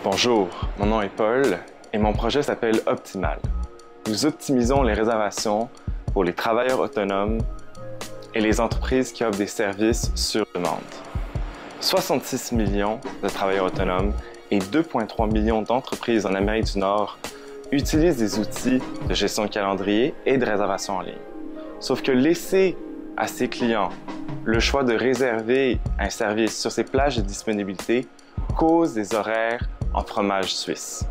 Bonjour, mon nom est Paul et mon projet s'appelle Optimal. Nous optimisons les réservations pour les travailleurs autonomes et les entreprises qui offrent des services sur demande. 66 millions de travailleurs autonomes et 2,3 millions d'entreprises en Amérique du Nord utilisent des outils de gestion de calendrier et de réservation en ligne. Sauf que laisser à ses clients le choix de réserver un service sur ses plages de disponibilité cause des horaires en fromage suisse.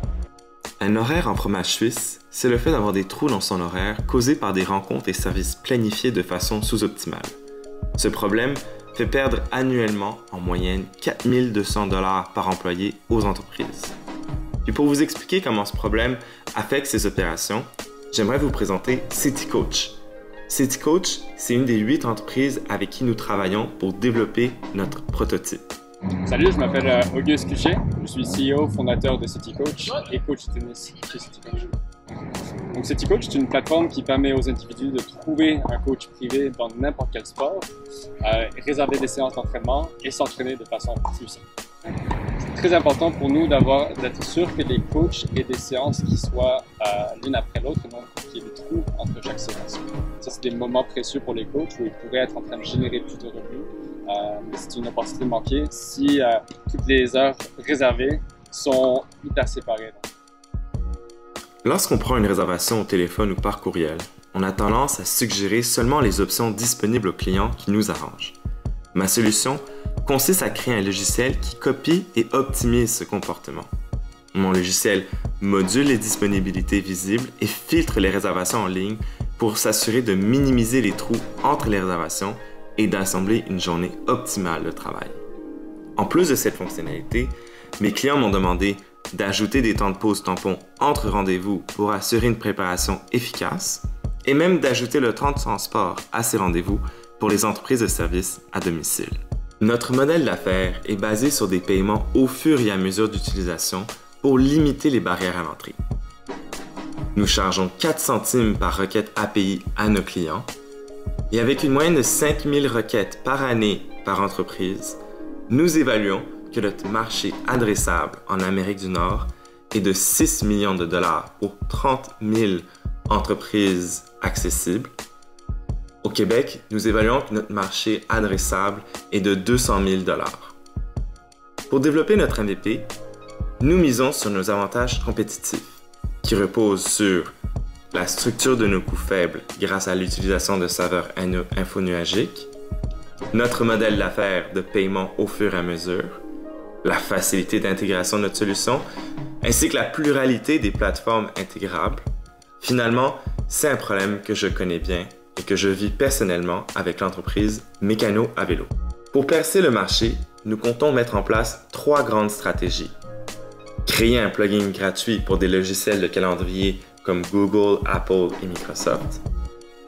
Un horaire en fromage suisse, c'est le fait d'avoir des trous dans son horaire causés par des rencontres et services planifiés de façon sous-optimale. Ce problème fait perdre annuellement en moyenne 4 200 $ par employé aux entreprises. Et pour vous expliquer comment ce problème affecte ces opérations, j'aimerais vous présenter CityCoach. CityCoach, c'est une des 8 entreprises avec qui nous travaillons pour développer notre prototype. Salut, je m'appelle Auguste Cuchet, je suis CEO, fondateur de CityCoach et coach tennis chez CityCoach. Donc CityCoach est une plateforme qui permet aux individus de trouver un coach privé dans n'importe quel sport, réserver des séances d'entraînement et s'entraîner de façon plus simple. C'est très important pour nous d'être sûr que les coachs aient des séances qui soient l'une après l'autre et non qu'il y ait des trous entre chaque séance. Ça, c'est des moments précieux pour les coachs où ils pourraient être en train de générer plus de revenus. Mais c'est une opportunité manquée si toutes les heures réservées sont hyper séparées. Lorsqu'on prend une réservation au téléphone ou par courriel, on a tendance à suggérer seulement les options disponibles aux clients qui nous arrangent. Ma solution consiste à créer un logiciel qui copie et optimise ce comportement. Mon logiciel module les disponibilités visibles et filtre les réservations en ligne pour s'assurer de minimiser les trous entre les réservations et d'assembler une journée optimale de travail. En plus de cette fonctionnalité, mes clients m'ont demandé d'ajouter des temps de pause tampons entre rendez-vous pour assurer une préparation efficace et même d'ajouter le temps de transport à ces rendez-vous pour les entreprises de services à domicile. Notre modèle d'affaires est basé sur des paiements au fur et à mesure d'utilisation pour limiter les barrières à l'entrée. Nous chargeons 4 centimes par requête API à nos clients et avec une moyenne de 5000 requêtes par année par entreprise, nous évaluons que notre marché adressable en Amérique du Nord est de 6 millions de dollars pour 30 000 entreprises accessibles. Au Québec, nous évaluons que notre marché adressable est de 200 000 dollars. Pour développer notre MVP, nous misons sur nos avantages compétitifs qui reposent sur la structure de nos coûts faibles grâce à l'utilisation de serveurs infonuagiques, notre modèle d'affaires de paiement au fur et à mesure, la facilité d'intégration de notre solution, ainsi que la pluralité des plateformes intégrables. Finalement, c'est un problème que je connais bien et que je vis personnellement avec l'entreprise Mécano à vélo. Pour percer le marché, nous comptons mettre en place 3 grandes stratégies. Créer un plugin gratuit pour des logiciels de calendrier comme Google, Apple et Microsoft.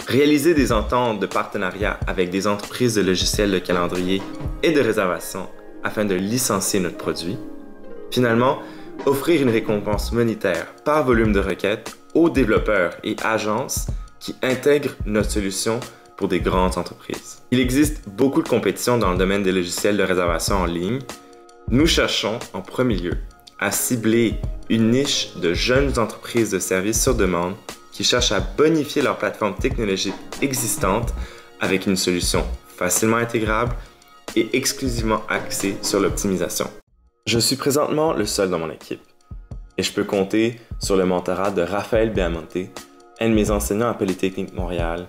Réaliser des ententes de partenariat avec des entreprises de logiciels de calendrier et de réservation afin de licencier notre produit. Finalement, offrir une récompense monétaire par volume de requêtes aux développeurs et agences qui intègrent notre solution pour des grandes entreprises. Il existe beaucoup de compétition dans le domaine des logiciels de réservation en ligne. Nous cherchons en premier lieu à cibler une niche de jeunes entreprises de services sur demande qui cherchent à bonifier leur plateforme technologique existante avec une solution facilement intégrable et exclusivement axée sur l'optimisation. Je suis présentement le seul dans mon équipe et je peux compter sur le mentorat de Raphaël Biamonte, un de mes enseignants à Polytechnique Montréal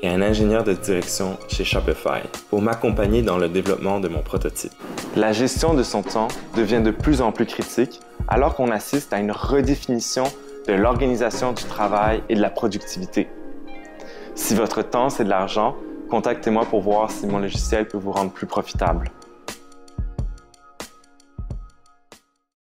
et un ingénieur de direction chez Shopify pour m'accompagner dans le développement de mon prototype. La gestion de son temps devient de plus en plus critique alors qu'on assiste à une redéfinition de l'organisation du travail et de la productivité. Si votre temps, c'est de l'argent, contactez-moi pour voir si mon logiciel peut vous rendre plus profitable.